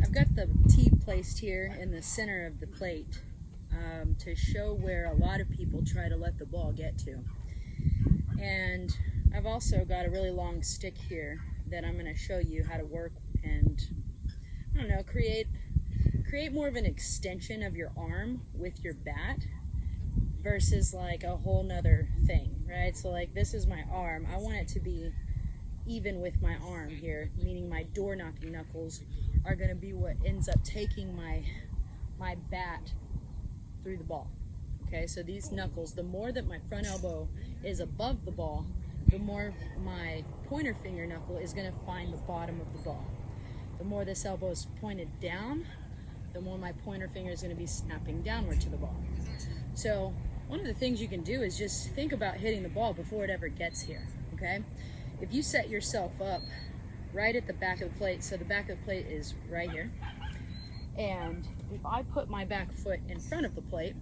I've got the tee placed here in the center of the plate to show where a lot of people try to let the ball get to. And I've also got a really long stick here that I'm going to show you how to work and, I don't know, create more of an extension of your arm with your bat versus like a whole nother thing, right? So like this is my arm. I want it to be even with my arm here, meaning my door knocking knuckles are going to be what ends up taking my bat through the ball. Okay, so these knuckles, the more that my front elbow is above the ball, the more my pointer finger knuckle is going to find the bottom of the ball. The more this elbow is pointed down, the more my pointer finger is going to be snapping downward to the ball. So one of the things you can do is just think about hitting the ball before it ever gets here, okay? If you set yourself up right at the back of the plate, so the back of the plate is right here, and if I put my back foot in front of the plate,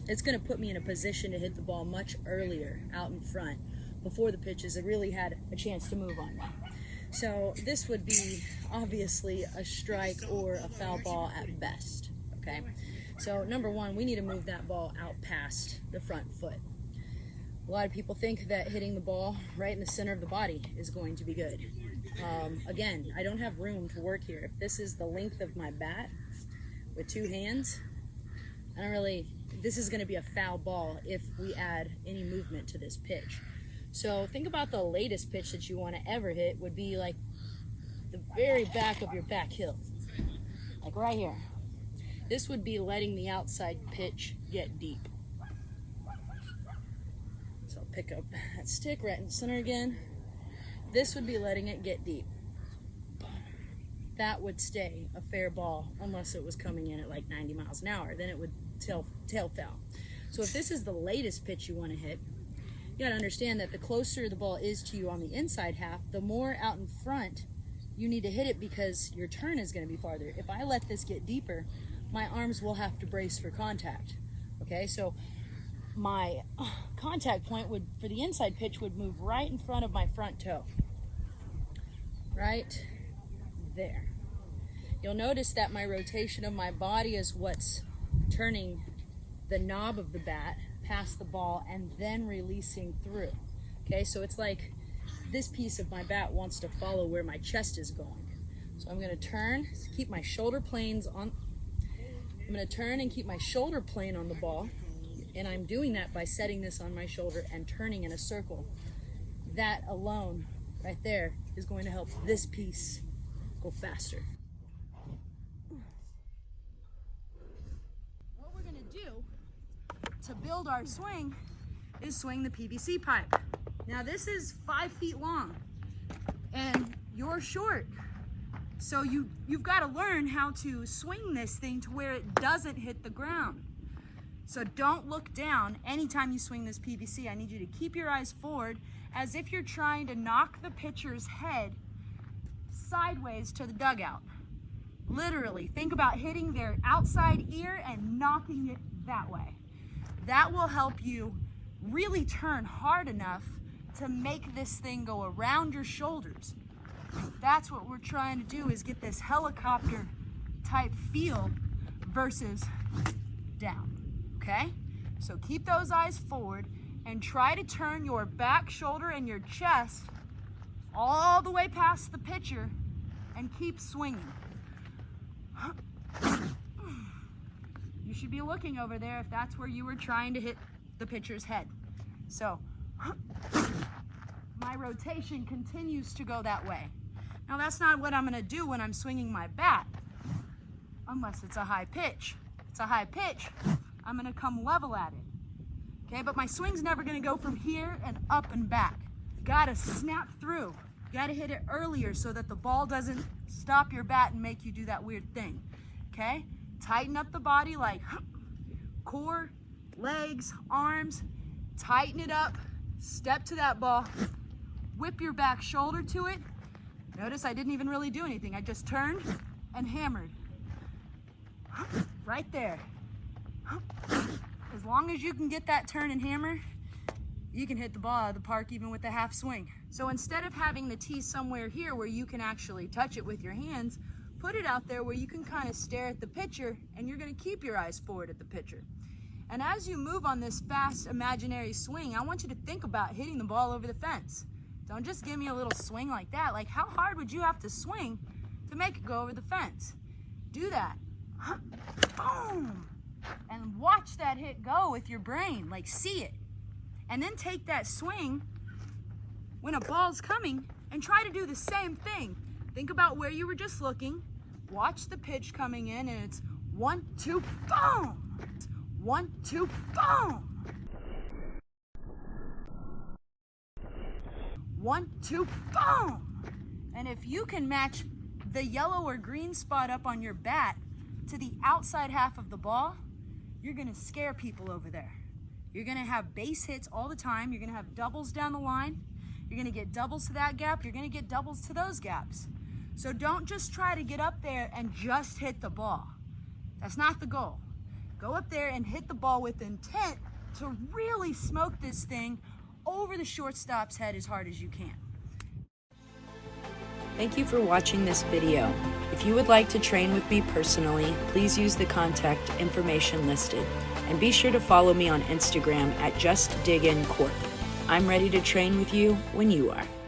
it's going to put me in a position to hit the ball much earlier out in front before the pitches have really had a chance to move on me. So this would be obviously a strike or a foul ball at best, okay? So number one, we need to move that ball out past the front foot. A lot of people think that hitting the ball right in the center of the body is going to be good. Again, I don't have room to work here. If this is the length of my bat with two hands, this is going to be a foul ball if we add any movement to this pitch. So think about the latest pitch that you want to ever hit would be like the very back of your back heel, like right here. This would be letting the outside pitch get deep. So I'll pick up that stick right in the center again. This would be letting it get deep. That would stay a fair ball unless it was coming in at like 90 miles an hour. Then it would tail foul. So if this is the latest pitch you want to hit, you gotta understand that the closer the ball is to you on the inside half, the more out in front you need to hit it because your turn is gonna be farther. If I let this get deeper, my arms will have to brace for contact. Okay, so my contact point for the inside pitch would move right in front of my front toe. Right there. You'll notice that my rotation of my body is what's turning the knob of the bat past the ball and then releasing through. Okay, so it's like this piece of my bat wants to follow where my chest is going. So I'm going to turn, keep my shoulder planes on. I'm going to turn and keep my shoulder plane on the ball, and I'm doing that by setting this on my shoulder and turning in a circle. That alone, right there, is going to help this piece go faster. What we're going to do to build our swing is swing the PVC pipe. Now this is 5 feet long and you're short. So you've got to learn how to swing this thing to where it doesn't hit the ground. So don't look down anytime you swing this PVC. I need you to keep your eyes forward as if you're trying to knock the pitcher's head sideways to the dugout. Literally, think about hitting their outside ear and knocking it that way. That will help you really turn hard enough to make this thing go around your shoulders. That's what we're trying to do, is get this helicopter type feel versus down, okay? So keep those eyes forward and try to turn your back shoulder and your chest all the way past the pitcher and keep swinging. You should be looking over there if that's where you were trying to hit the pitcher's head. So my rotation continues to go that way. Now that's not what I'm gonna do when I'm swinging my bat, unless it's a high pitch. If it's a high pitch, I'm gonna come level at it. Okay, but my swing's never gonna go from here and up and back. You gotta snap through. You gotta hit it earlier so that the ball doesn't stop your bat and make you do that weird thing. Okay? Tighten up the body, like core, legs, arms. Tighten it up. Step to that ball. Whip your back shoulder to it. Notice I didn't even really do anything. I just turned and hammered. Right there. As long as you can get that turn and hammer, you can hit the ball out of the park even with a half swing. So instead of having the tee somewhere here where you can actually touch it with your hands, put it out there where you can kind of stare at the pitcher and you're going to keep your eyes forward at the pitcher. And as you move on this fast imaginary swing, I want you to think about hitting the ball over the fence. Don't just give me a little swing like that. Like, how hard would you have to swing to make it go over the fence? Do that. Boom! And watch that hit go with your brain, like see it. And then take that swing when a ball's coming and try to do the same thing. Think about where you were just looking. Watch the pitch coming in, and it's 1, 2, boom! 1, 2, boom! 1, 2, boom! And if you can match the yellow or green spot up on your bat to the outside half of the ball, you're gonna scare people over there. You're gonna have base hits all the time. You're gonna have doubles down the line. You're gonna get doubles to that gap. You're gonna get doubles to those gaps. So don't just try to get up there and just hit the ball. That's not the goal. Go up there and hit the ball with intent to really smoke this thing over the shortstop's head as hard as you can. Thank you for watching this video. If you would like to train with me personally, please use the contact information listed. And be sure to follow me on Instagram at JustDigInCorp. I'm ready to train with you when you are.